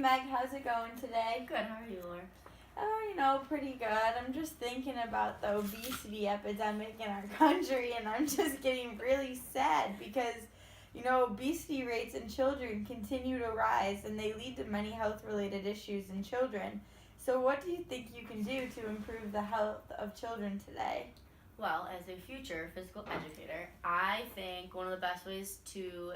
Meg. How's it going today? Good. How are you, Laura? Oh, pretty good. I'm just thinking about the obesity epidemic in our country, and I'm just getting really sad because, obesity rates in children continue to rise, and they lead to many health-related issues in children. So what do you think you can do to improve the health of children today? Well, as a future physical educator, I think one of the best ways to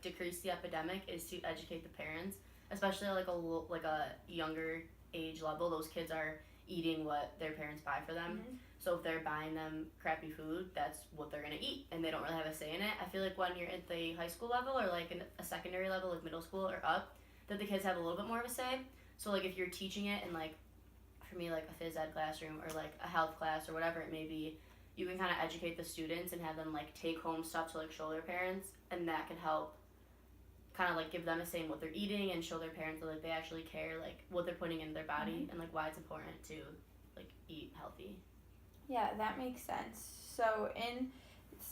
decrease the epidemic is to educate the parents, especially like a younger age level. Those kids are eating what their parents buy for them. Mm-hmm. So if they're buying them crappy food, that's what they're gonna eat, and they don't really have a say in it. I feel like when you're at the high school level or like in a secondary level, like middle school or up, that the kids have a little bit more of a say. So like if you're teaching it in like, for me, like a phys ed classroom or like a health class or whatever it may be, you can kind of educate the students and have them like take home stuff to like show their parents, and that can help kind of like give them a say in what they're eating and show their parents that like they actually care like what they're putting into their body. Mm-hmm. And like why it's important to like eat healthy. Yeah, that makes sense. So in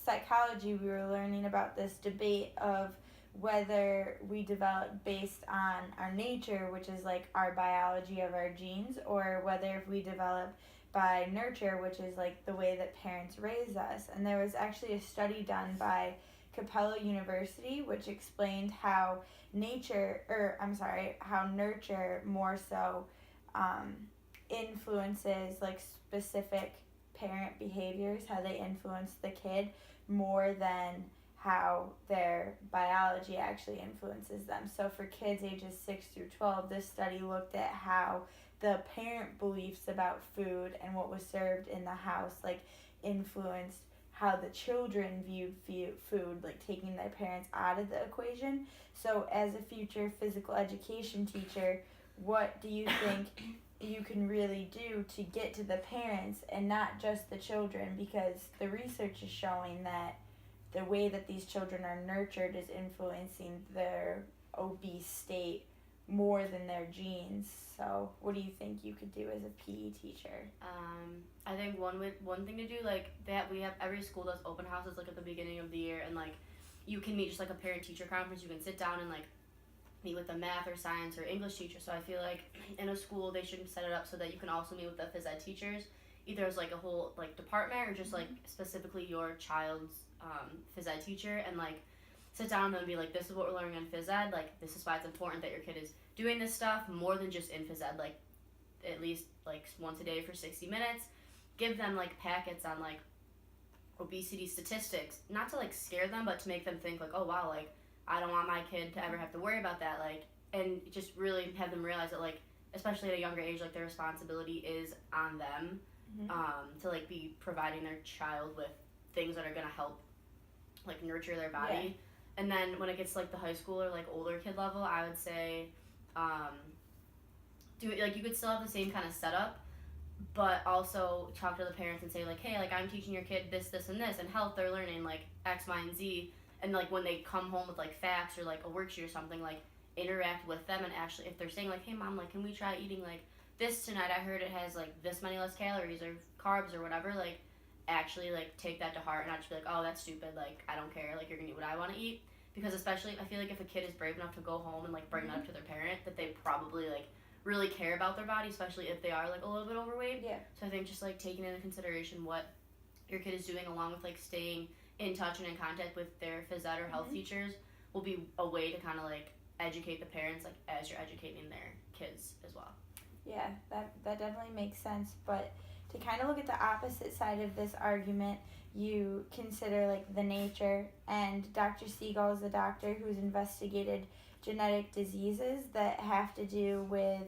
psychology, we were learning about this debate of whether we develop based on our nature, which is like our biology of our genes, or whether if we develop by nurture, which is like the way that parents raise us. And there was actually a study done by Capella University which explained how how nurture more so influences like specific parent behaviors, how they influence the kid more than how their biology actually influences them. So for kids ages 6 through 12, this study looked at how the parent beliefs about food and what was served in the house like influenced how the children viewed food, like taking their parents out of the equation. So as a future physical education teacher, what do you think you can really do to get to the parents and not just the children? Because the research is showing that the way that these children are nurtured is influencing their obese state more than their genes. So what do you think you could do as a PE teacher? I think one thing to do, like that we have, every school does open houses like at the beginning of the year, and like you can meet just like a parent teacher conference. You can sit down and like meet with a math or science or English teacher. So I feel like in a school they should set it up so that you can also meet with the phys ed teachers, either as like a whole like department or just like specifically your child's phys ed teacher, and like sit down with them and be like, this is what we're learning on phys ed, like this is why it's important that your kid is doing this stuff more than just in phys ed, like at least like once a day for 60 minutes. Give them like packets on like obesity statistics, not to like scare them, but to make them think like, oh wow, like I don't want my kid to ever have to worry about that, like, and just really have them realize that like, especially at a younger age, like their responsibility is on them. Mm-hmm. To like be providing their child with things that are gonna help like nurture their body. Yeah. And then when it gets to like the high school or like older kid level, I would say do it like you could still have the same kind of setup, but also talk to the parents and say like, hey, like I'm teaching your kid this, this, and this, and health they're learning like X, Y, and Z, and like when they come home with like facts or like a worksheet or something, like interact with them, and actually if they're saying like, hey mom, like can we try eating like this tonight, I heard it has like this many less calories or carbs or whatever, like actually like take that to heart and not just be like, oh that's stupid, like I don't care, like you're gonna eat what I want to eat. Because especially I feel like if a kid is brave enough to go home and like bring that up to their parent, that they probably like really care about their body, especially if they are like a little bit overweight. Yeah. So I think just like taking into consideration what your kid is doing, along with like staying in touch and in contact with their phys ed or health teachers, will be a way to kind of like educate the parents like as you're educating their kids as well. Yeah, that definitely makes sense. But to kind of look at the opposite side of this argument, you consider like the nature, and Dr. Siegel is a doctor who's investigated genetic diseases that have to do with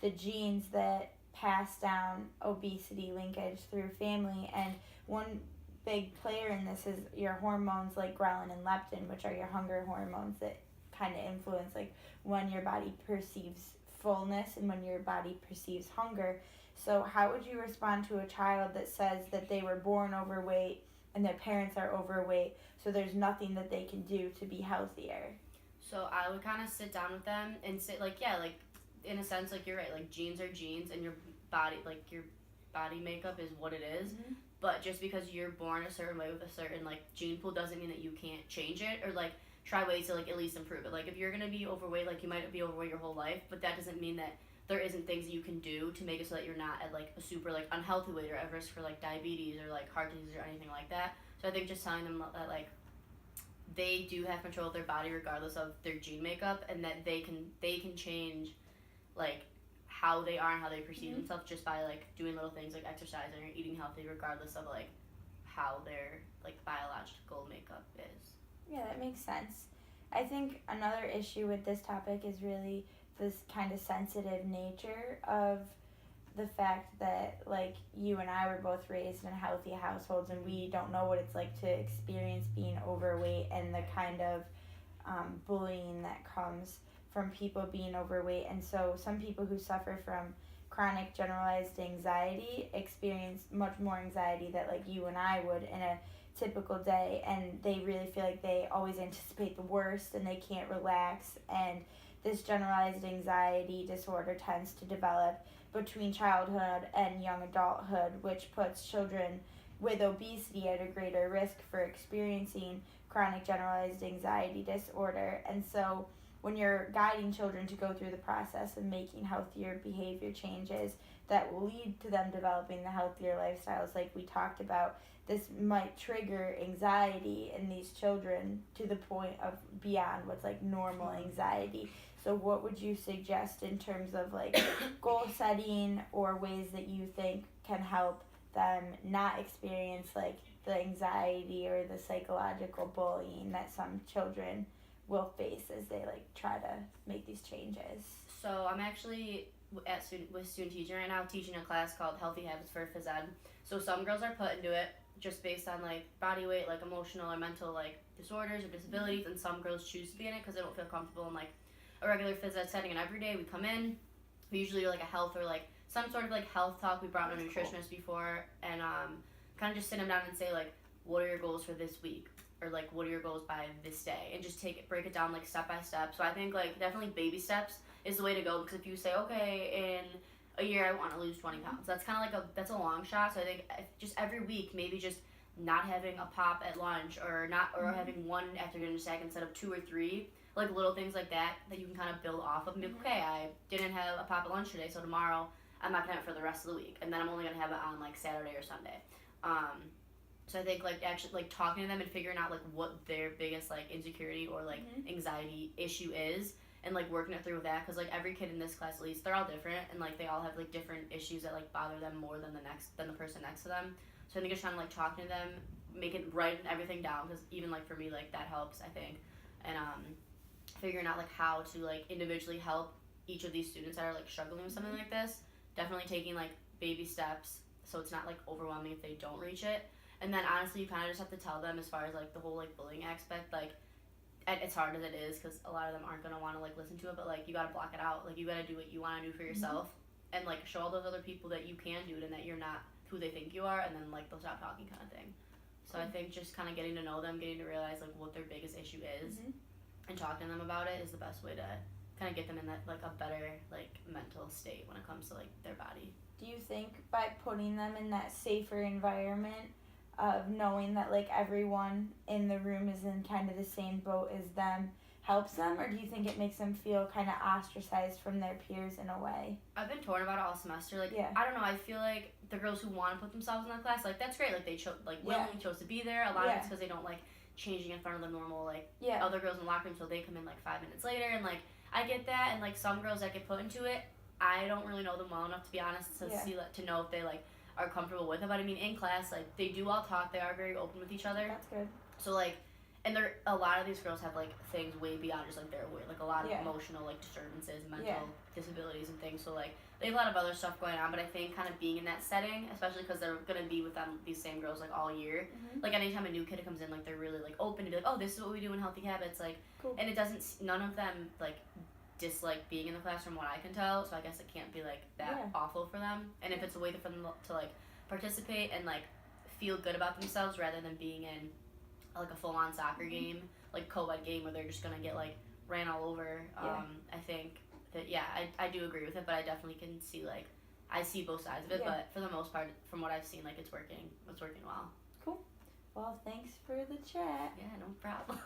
the genes that pass down obesity linkage through family. And one big player in this is your hormones like ghrelin and leptin, which are your hunger hormones that kind of influence like when your body perceives fullness and when your body perceives hunger. So how would you respond to a child that says that they were born overweight and their parents are overweight, so there's nothing that they can do to be healthier? So I would kind of sit down with them and say like, yeah, like in a sense, like you're right, like genes are genes, and your body makeup is what it is. Mm-hmm. But just because you're born a certain way with a certain like gene pool doesn't mean that you can't change it, or like try ways to like at least improve it. Like if you're gonna be overweight, like you might be overweight your whole life, but that doesn't mean that there isn't things that you can do to make it so that you're not at like a super like unhealthy weight or at risk for like diabetes or like heart disease or anything like that. So I think just telling them that like they do have control of their body regardless of their gene makeup, and that they can change like how they are and how they perceive themselves just by like doing little things like exercising or eating healthy regardless of like how their like biological makeup is. Yeah, that makes sense. I think another issue with this topic is really this kind of sensitive nature of the fact that like you and I were both raised in healthy households, and we don't know what it's like to experience being overweight and the kind of bullying that comes from people being overweight. And so some people who suffer from chronic generalized anxiety experience much more anxiety that like you and I would in a typical day, and they really feel like they always anticipate the worst and they can't relax. And this generalized anxiety disorder tends to develop between childhood and young adulthood, which puts children with obesity at a greater risk for experiencing chronic generalized anxiety disorder. And so when you're guiding children to go through the process of making healthier behavior changes that will lead to them developing the healthier lifestyles like we talked about, this might trigger anxiety in these children to the point of beyond what's like normal anxiety. So what would you suggest in terms of like goal setting or ways that you think can help them not experience like the anxiety or the psychological bullying that some children will face as they like try to make these changes? So I'm actually with student teaching right now, teaching a class called Healthy Habits for Phys Ed. So some girls are put into it just based on like body weight, like emotional or mental like disorders or disabilities, and some girls choose to be in it because they don't feel comfortable in like a regular phys ed setting. And every day we come in, we usually do like a health or like some sort of like health talk. We brought in a nutritionist before, and kind of just sit them down and say like, what are your goals for this week, or like what are your goals by this day, and just break it down like step by step. So I think like definitely baby steps is the way to go, because if you say, okay, in a year I want to lose 20 pounds, that's kind of like that's a long shot. So I think just every week, maybe just not having a pop at lunch, or having one after dinner snack instead of 2 or 3, like little things like that you can kind of build off of and be like, okay, I didn't have a pop at lunch today, so tomorrow I'm not gonna have it for the rest of the week, and then I'm only gonna have it on like Saturday or Sunday. So I think like actually like talking to them and figuring out like what their biggest like insecurity or like anxiety issue is, and like working it through with that, because like every kid in this class at least, they're all different, and like they all have like different issues that like bother them more than the person next to them. So I think it's trying to like talking to them, writing everything down, because even like for me like that helps, I think, and figuring out like how to like individually help each of these students that are like struggling with something like this. Definitely taking like baby steps so it's not like overwhelming if they don't reach it. And then honestly, you kind of just have to tell them as far as like the whole like bullying aspect, like it's hard as it is because a lot of them aren't going to want to like listen to it, but like you got to block it out. Like you got to do what you want to do for yourself, and like show all those other people that you can do it and that you're not who they think you are, and then like they'll stop talking kind of thing. So I think just kind of getting to know them, getting to realize like what their biggest issue is, and talking to them about it is the best way to kind of get them in that like a better like mental state when it comes to like their body. Do you think by putting them in that safer environment of knowing that like everyone in the room is in kind of the same boat as them helps them, or do you think it makes them feel kind of ostracized from their peers in a way? I've been torn about it all semester. Like I don't know, I feel like the girls who want to put themselves in that class, like that's great, like they willingly chose to be there. A lot of it's because they don't like changing in front of the normal like other girls in the locker room, so they come in like 5 minutes later, and like I get that. And like some girls that get put into it, I don't really know them well enough to be honest to know if they like are comfortable with it. But I mean, in class, like they do all talk, they are very open with each other. That's good. So like, and a lot of these girls have like things way beyond just like their weight, like a lot of emotional like disturbances, mental disabilities and things. So like they have a lot of other stuff going on. But I think kind of being in that setting, especially because they're gonna be with them, these same girls like all year. Like anytime a new kid comes in, like they're really like open to be like, oh, this is what we do in Healthy Habits, like, and it doesn't. None of them like dislike being in the class from what I can tell. So I guess it can't be like that awful for them. And if it's a way for them to like participate and like feel good about themselves rather than being in like a full-on soccer game, like co-ed game where they're just gonna get like ran all over. I think that I do agree with it, but I definitely can see like I see both sides of it, but for the most part, from what I've seen, like it's working well. Cool. Well, thanks for the chat. Yeah, no problem.